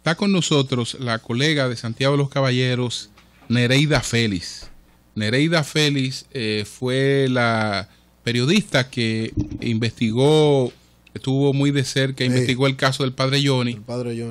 Está con nosotros la colega de Santiago de los Caballeros, Nereida Félix. Nereida Félix fue la periodista que investigó, estuvo muy de cerca, investigó el caso del padre Johnny,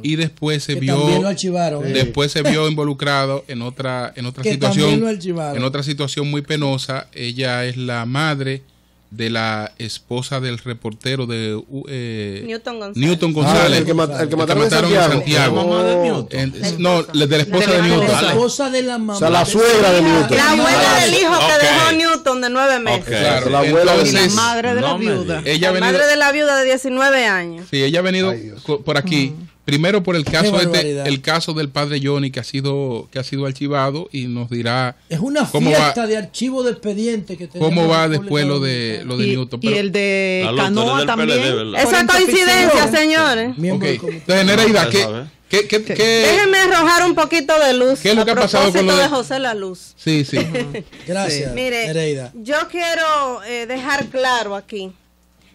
y después se vio, después se vio involucrado en otra situación muy penosa. Ella es la madre de la esposa del reportero de Newton González, el que mataron en Santiago. No, de la esposa de Newton. La esposa de la mamá. O sea, la suegra de Newton. La abuela del hijo que dejó Newton de 9 meses. Claro, la abuela entonces, y la madre de la viuda. La madre de la viuda de 19 años. Sí, ella ha venido por aquí. Primero por el caso el caso del padre Johnny que ha sido archivado, y nos dirá es una fiesta de archivo de expediente que cómo va después lo de Newton. Pero, y el de Canoa también. Esa coincidencia, señores. Okay. Entonces, Nereida, déjenme arrojar un poquito de luz. ¿Qué es lo que ha pasado con lo de José La Luz? Sí. Gracias, mire, Nereida. Yo quiero dejar claro aquí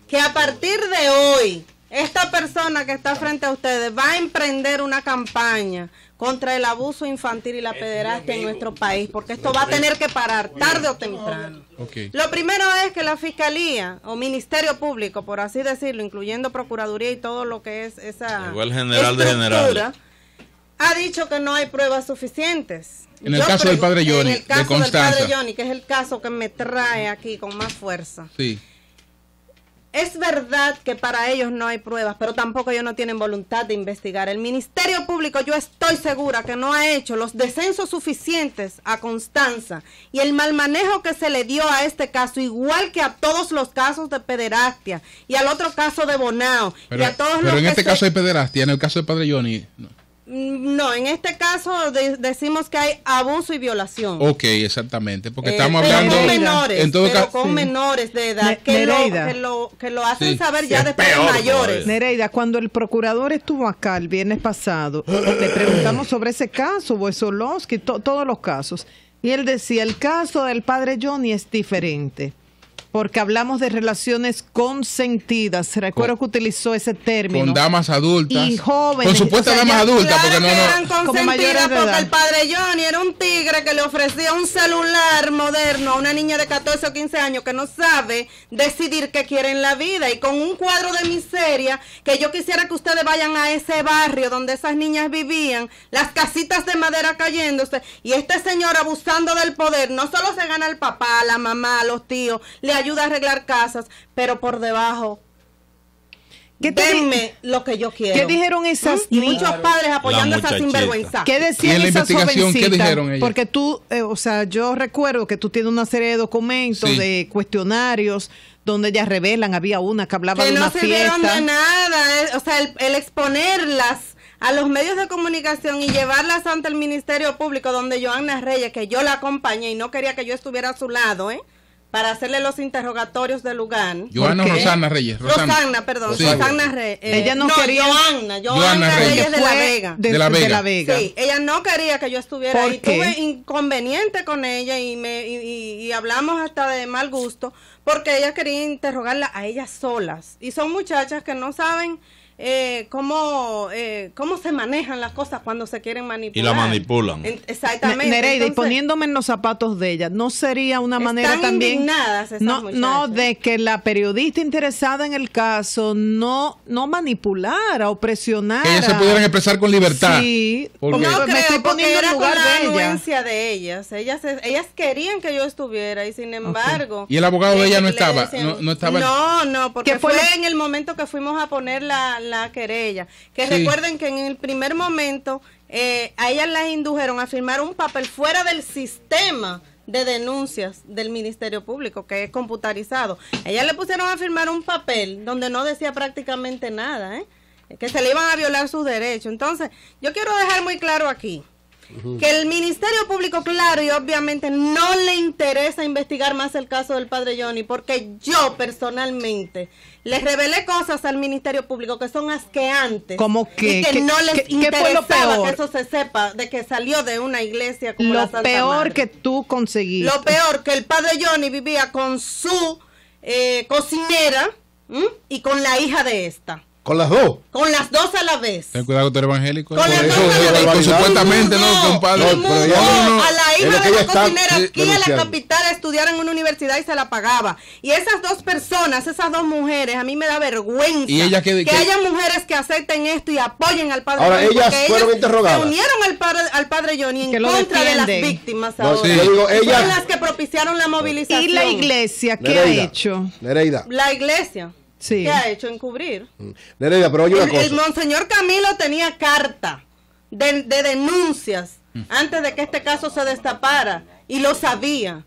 que a partir de hoy esta persona que está frente a ustedes va a emprender una campaña contra el abuso infantil y la pederastia en nuestro país, porque esto va a tener que parar tarde o temprano. Lo primero es que la Fiscalía o Ministerio Público, por así decirlo, incluyendo Procuraduría y todo lo que es esa igual general de general, ha dicho que no hay pruebas suficientes. En el caso del padre Johnny, en el caso del padre Johnny, que es el caso que me trae aquí con más fuerza. Sí. Es verdad que para ellos no hay pruebas, pero tampoco ellos no tienen voluntad de investigar. El Ministerio Público, yo estoy segura que no ha hecho los descensos suficientes a Constanza, y el mal manejo que se le dio a este caso, igual que a todos los casos de pederastia y al otro caso de Bonao, y a todos pero en este caso hay pederastia, en el caso del padre Johnny no, en este caso decimos que hay abuso y violación. Ok, exactamente, porque estamos hablando con menores de edad que lo hacen saber ya después de mayores. Nereida, cuando el procurador estuvo acá el viernes pasado, le preguntamos sobre ese caso, Wessolowski, todos los casos, y él decía, el caso del padre Johnny es diferente, porque hablamos de relaciones consentidas. Recuerdo que utilizó ese término. Con damas adultas. Y jóvenes. Con supuestas damas adultas. Claro, porque eran consentidas, porque el padre Johnny era un tigre que le ofrecía un celular moderno a una niña de 14 o 15 años que no sabe decidir qué quiere en la vida, y con un cuadro de miseria que yo quisiera que ustedes vayan a ese barrio donde esas niñas vivían, las casitas de madera cayéndose, y este señor abusando del poder, no solo se gana el papá, la mamá, los tíos, le ayuda a arreglar casas, pero por debajo denme lo que yo quiero. ¿Qué dijeron esas y muchos padres apoyando esa sinvergüenza? ¿Qué decían en la esas investigación? jovencitas? ¿Qué dijeron ellas? Porque tú, o sea, yo recuerdo que tú tienes una serie de documentos, de cuestionarios, donde ellas revelan, había una que hablaba de una fiesta. Que no sirvieron de nada, o sea, el exponerlas a los medios de comunicación y llevarlas ante el Ministerio Público, donde Johanna Reyes, que yo la acompañé y no quería que yo estuviera a su lado, para hacerle los interrogatorios del lugar. Rosana Reyes. Rosana Reyes. Ella no quería. Johanna Reyes de La Vega. De La Vega. Sí, ella no quería que yo estuviera ahí. Tuve inconveniente con ella y hablamos hasta de mal gusto, porque ella quería interrogarla a ellas solas. Y son muchachas que no saben cómo se manejan las cosas cuando se quieren manipular. Y la manipulan. Exactamente. Nereida, y poniéndome en los zapatos de ella, ¿no sería una manera también no de que la periodista interesada en el caso no manipulara o presionara? Que ellas se pudieran expresar con libertad. Sí, no creo, porque era con la anuencia de ellas. Ellas querían que yo estuviera, y sin embargo... ¿Y el abogado de ella no estaba? No, porque fue en el momento que fuimos a poner la querella, que recuerden que en el primer momento a ellas las indujeron a firmar un papel fuera del sistema de denuncias del Ministerio Público, que es computarizado. Ellas le pusieron a firmar un papel donde no decía prácticamente nada, que se le iban a violar sus derechos. Entonces, yo quiero dejar muy claro aquí que el Ministerio Público, claro y obviamente, no le interesa investigar más el caso del padre Johnny, porque yo personalmente le revelé cosas al Ministerio Público que son asqueantes. ¿Cómo que? Y que no les interesaba ¿qué fue lo peor? que eso se sepa, de que salió de una iglesia como la Santa peor Madre. Que tú conseguiste. Lo peor, que el padre Johnny vivía con su cocinera y con la hija de esta. ¿Con las dos? Con las dos a la vez. Ten cuidado que tú eres evangélico. Con las dos a la vez. Pues supuestamente no, compadre. Y mudó a la hija de la cocinera aquí a la denunciando. capital a estudiar en una universidad y se la pagaba. Y esas dos personas, esas dos mujeres, a mí me da vergüenza ¿Y ella que haya mujeres que acepten esto y apoyen al padre Ahora, Johnny, ellas porque fueron interrogadas. se unieron al padre Johnny Que en lo contra de las defienden. víctimas No, ahora. sí. Yo digo, Fueron ellas- las que propiciaron la movilización. ¿Y la iglesia qué Nereida, ha hecho? Nereida. La iglesia. Sí. ¿Qué ha hecho? Encubrir. Nereida, pero oye una cosa. El monseñor Camilo tenía carta de denuncias antes de que este caso se destapara y lo sabía,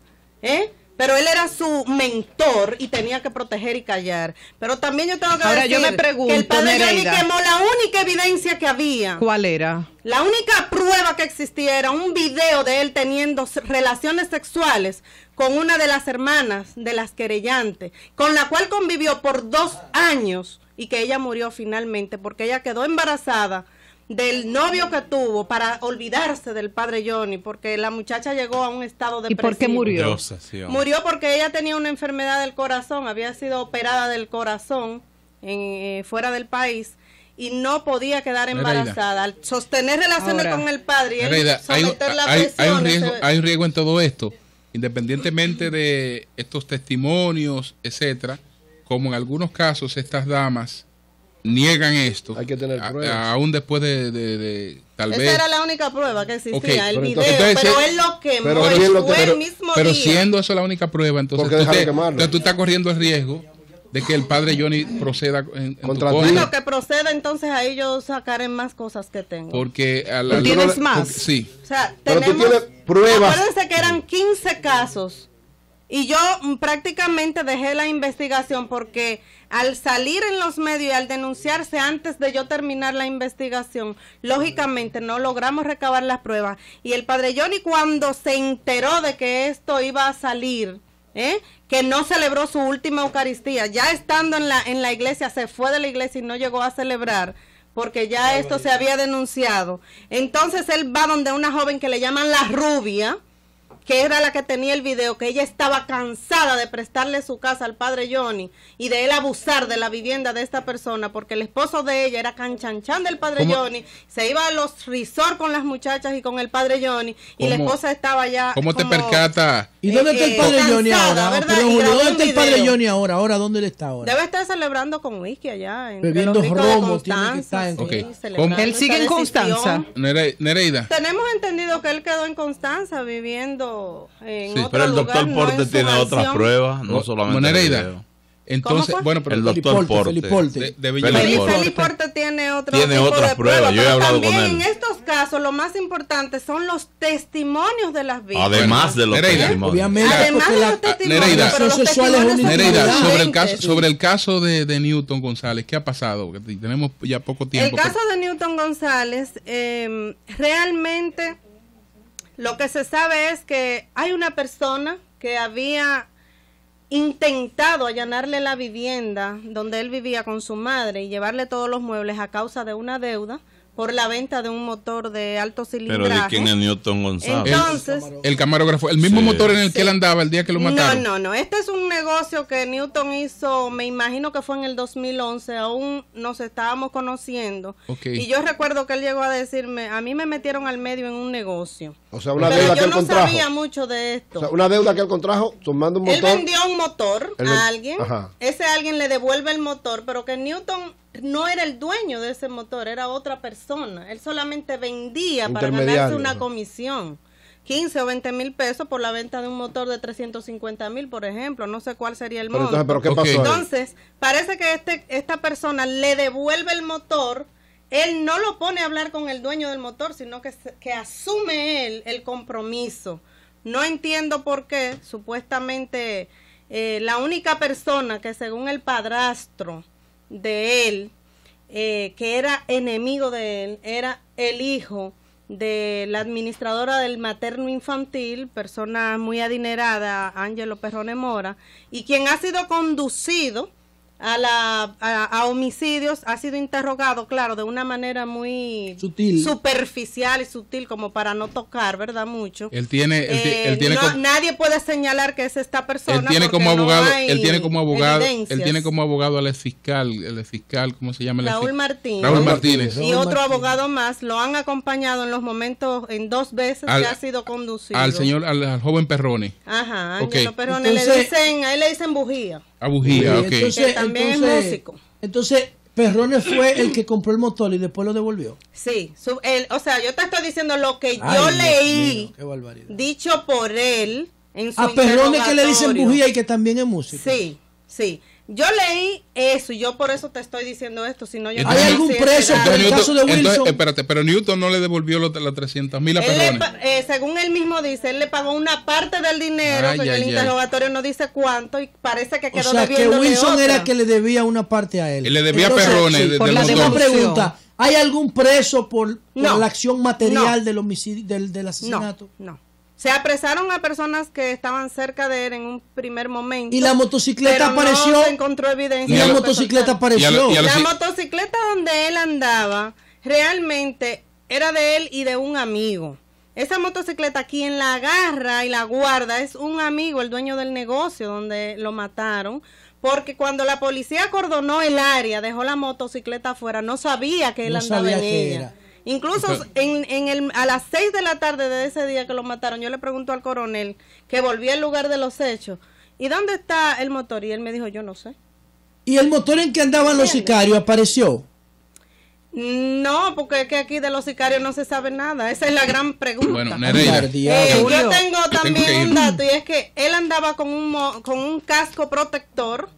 pero él era su mentor y tenía que proteger y callar. Pero también yo tengo que Ahora, decir yo me pregunto, que el padre Johnny Nereida, quemó la única evidencia que había. ¿cuál era? La única prueba que existía era un video de él teniendo relaciones sexuales con una de las hermanas de las querellantes, con la cual convivió por 2 años y que ella murió finalmente porque ella quedó embarazada del novio que tuvo para olvidarse del padre Johnny, porque la muchacha llegó a un estado ¿Y depresivo. por qué murió? Murió porque ella tenía una enfermedad del corazón, había sido operada del corazón fuera del país y no podía quedar embarazada. Al sostener relaciones con el padre y él Nereida, someter la hay presión. un riesgo en todo esto, independientemente de estos testimonios, etcétera, como en algunos casos estas damas niegan esto. Hay que tener pruebas. Aún después de tal vez. Esa era la única prueba que existía, Okay, el pero video, entonces- pero él lo quemó pero y ¿quién lo fue quemó? el mismo Pero día. siendo eso la única prueba, entonces ¿Por qué dejaron quemarlo? entonces tú estás corriendo el riesgo de que el padre Johnny proceda en tu Contra ti. contra. Bueno, que proceda, entonces ahí yo sacaré más cosas que tengo. Porque ¿Tú tienes más? Sí. O sea, Pero tú tenemos, tienes pruebas. acuérdense que eran 15 casos y yo prácticamente dejé la investigación porque al salir en los medios y al denunciarse antes de yo terminar la investigación, lógicamente no logramos recabar las pruebas. Y el padre Johnny, cuando se enteró de que esto iba a salir, que no celebró su última Eucaristía, ya estando en la iglesia, se fue de la iglesia y no llegó a celebrar, porque ya esto se había denunciado. Entonces él va donde una joven que le llaman la rubia, que era la que tenía el video, que ella estaba cansada de prestarle su casa al padre Johnny y de él abusar de la vivienda de esta persona, porque el esposo de ella era canchanchan del padre ¿Cómo? Johnny, se iba a los resort con las muchachas y con el padre Johnny, y la ¿Cómo? esposa estaba ya ¿Cómo te como percatas? ¿Y dónde está el padre Johnny cansada, ahora? ¿verdad? Pero Y Julio, grabó ¿dónde un está el padre video. Johnny ahora? ¿Dónde él está ahora? Debe estar celebrando con whisky allá, entre Bebiendo los ricos de romo, tiene que Constanza, estar sí, en- Ok. celebrando Él sigue esa en Constanza. decisión. Nereida. Tenemos entendido que él quedó en Constanza viviendo en Sí, otro Pero el lugar, doctor no Porte en su tiene otras mansión. pruebas, no solamente el Nereida. video. Entonces, ¿Cómo fue? bueno, pero El doctor Porte. Feliporte. de Felipe Villanueva. Porte. Felipe Porte tiene otro Tiene tipo otras de pruebas, yo he pero hablado también con él. en estos casos lo más importante son los testimonios de las víctimas. Además de los Nereida. testimonios. Obviamente, Además porque de la los testimonios, Nereida. pero los Relación sexual es testimonios son Nereida, intimidad. diferentes. sobre el caso de Newton González, ¿qué ha pasado? Porque tenemos ya poco tiempo. El caso de Newton González, realmente lo que se sabe es que hay una persona que había intentado allanarle la vivienda donde él vivía con su madre y llevarle todos los muebles a causa de una deuda por la venta de un motor de alto cilindraje. Pero ¿de quién es Newton González? Entonces, El camarógrafo, el mismo Sí. motor en el que él andaba el día que lo mataron. No, este es un negocio que Newton hizo, me imagino que fue en el 2011, aún nos estábamos conociendo. Ok. Y yo recuerdo que él llegó a decirme, a mí me metieron al medio en un negocio. O sea, una Pero deuda que yo él no contrajo. sabía mucho de esto. O sea, una deuda que él contrajo tomando un Él motor. vendió un motor Él a alguien, Ajá. ese alguien le devuelve el motor, pero que Newton no era el dueño de ese motor, era otra persona. Él solamente vendía para ganarse Intermediario, una ajá. comisión. 15 o 20 mil pesos por la venta de un motor de 350,000, por ejemplo. No sé cuál sería el Pero monto. entonces, ¿pero qué Ok. pasó ahí? Entonces, parece que esta persona le devuelve el motor. Él no lo pone a hablar con el dueño del motor, sino que asume él el compromiso. No entiendo por qué, supuestamente, la única persona que según el padrastro de él, que era enemigo de él, era el hijo de la administradora del materno infantil, persona muy adinerada, Ángelo Perrone Mora, y quien ha sido conducido a homicidios, ha sido interrogado, claro, de una manera muy sutil, superficial y sutil, como para no tocar, ¿verdad? Mucho. Él tiene nadie puede señalar que es esta persona. Él tiene como abogado, evidencias. él tiene como abogado al fiscal, ¿cómo se llama? Raúl Martínez. Raúl Martínez. Y otro abogado más lo han acompañado en los momentos, en 2 veces que ha sido conducido. Al joven Perrone. Ajá, Ángelo Perrone. Entonces, a él le dicen bujía. A bujía, ok. Que también es músico. Entonces, Perrone fue el que compró el motor y después lo devolvió. Sí, o sea, yo te estoy diciendo lo que yo leí, dicho por él en su Perrone que le dicen bujía y que también es músico. Sí, sí. Yo leí eso y yo por eso te estoy diciendo esto, si no yo ¿Hay algún preso por el caso de Wilson? Entonces, espérate, pero Newton no le devolvió los 300,000 a Perrone. Según él mismo dice, él le pagó una parte del dinero, que en el interrogatorio no dice cuánto y parece que quedó debiendo. O sea, que Wilson era que le debía una parte a él. Él le debía a Perrone. Por la pregunta, ¿hay algún preso por la acción material del homicidio, del asesinato? No. Se apresaron a personas que estaban cerca de él en un primer momento. ¿Y la motocicleta apareció? No se encontró evidencia. ¿Y la motocicleta apareció? La motocicleta donde él andaba realmente era de él y de un amigo. Esa motocicleta, quien la agarra y la guarda es un amigo, el dueño del negocio donde lo mataron. Porque cuando la policía acordonó el área, dejó la motocicleta afuera, no sabía que él andaba en ella. Incluso a las 6 de la tarde de ese día que lo mataron, yo le pregunto al coronel, que volvía al lugar de los hechos, ¿y dónde está el motor? Y él me dijo, yo no sé. ¿Y el motor en que andaban los sicarios apareció? No, porque es que aquí de los sicarios no se sabe nada. Esa es la gran pregunta. Bueno, Nereida. Yo tengo también un dato, y es que él andaba con un casco protector,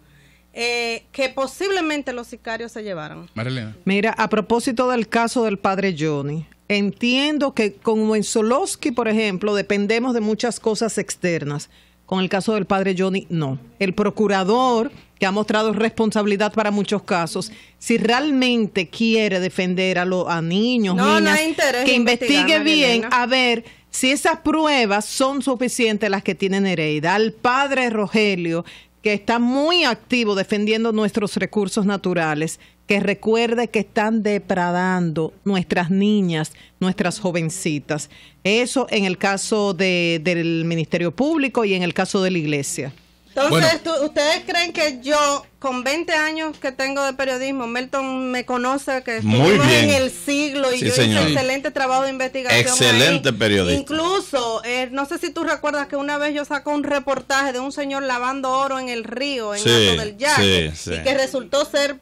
que posiblemente los sicarios se llevaran. Marilena. Mira, a propósito del caso del padre Johnny, entiendo que como en Solosky, por ejemplo, dependemos de muchas cosas externas. Con el caso del padre Johnny, no. El procurador, que ha mostrado responsabilidad para muchos casos, si realmente quiere defender a niños, niñas, que investigue bien, a ver si esas pruebas son suficientes las que tiene Nereida. Al padre Rogelio, que está muy activo defendiendo nuestros recursos naturales, que recuerde que están depredando nuestras niñas, nuestras jovencitas. Eso en el caso del Ministerio Público y en el caso de la Iglesia. Entonces, ¿ustedes creen que yo, con 20 años que tengo de periodismo, Melton me conoce, que estuvimos en el siglo y yo hice excelente trabajo de investigación? Excelente periodista. Incluso, no sé si tú recuerdas que una vez yo saco un reportaje de un señor lavando oro en el río, en Alto del Yaque, y que resultó ser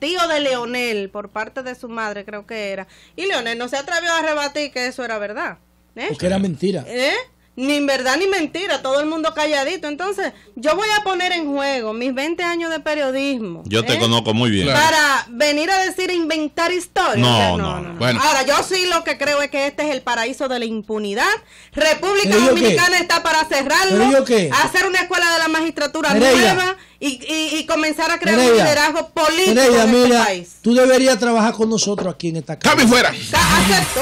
tío de Leonel, por parte de su madre, creo que era. Y Leonel no se atrevió a rebatir que eso era verdad. Porque era mentira. Ni verdad ni mentira, todo el mundo calladito. Entonces, yo voy a poner en juego mis 20 años de periodismo. Yo te conozco muy bien. Para venir a decir inventar historias. No. Bueno. Ahora, yo sí lo que creo es que este es el paraíso de la impunidad. República Dominicana está para cerrarlo, hacer una escuela de la magistratura nueva y comenzar a crear un liderazgo político en este país. Tú deberías trabajar con nosotros aquí en esta casa. ¡Cambio fuera! Acepto.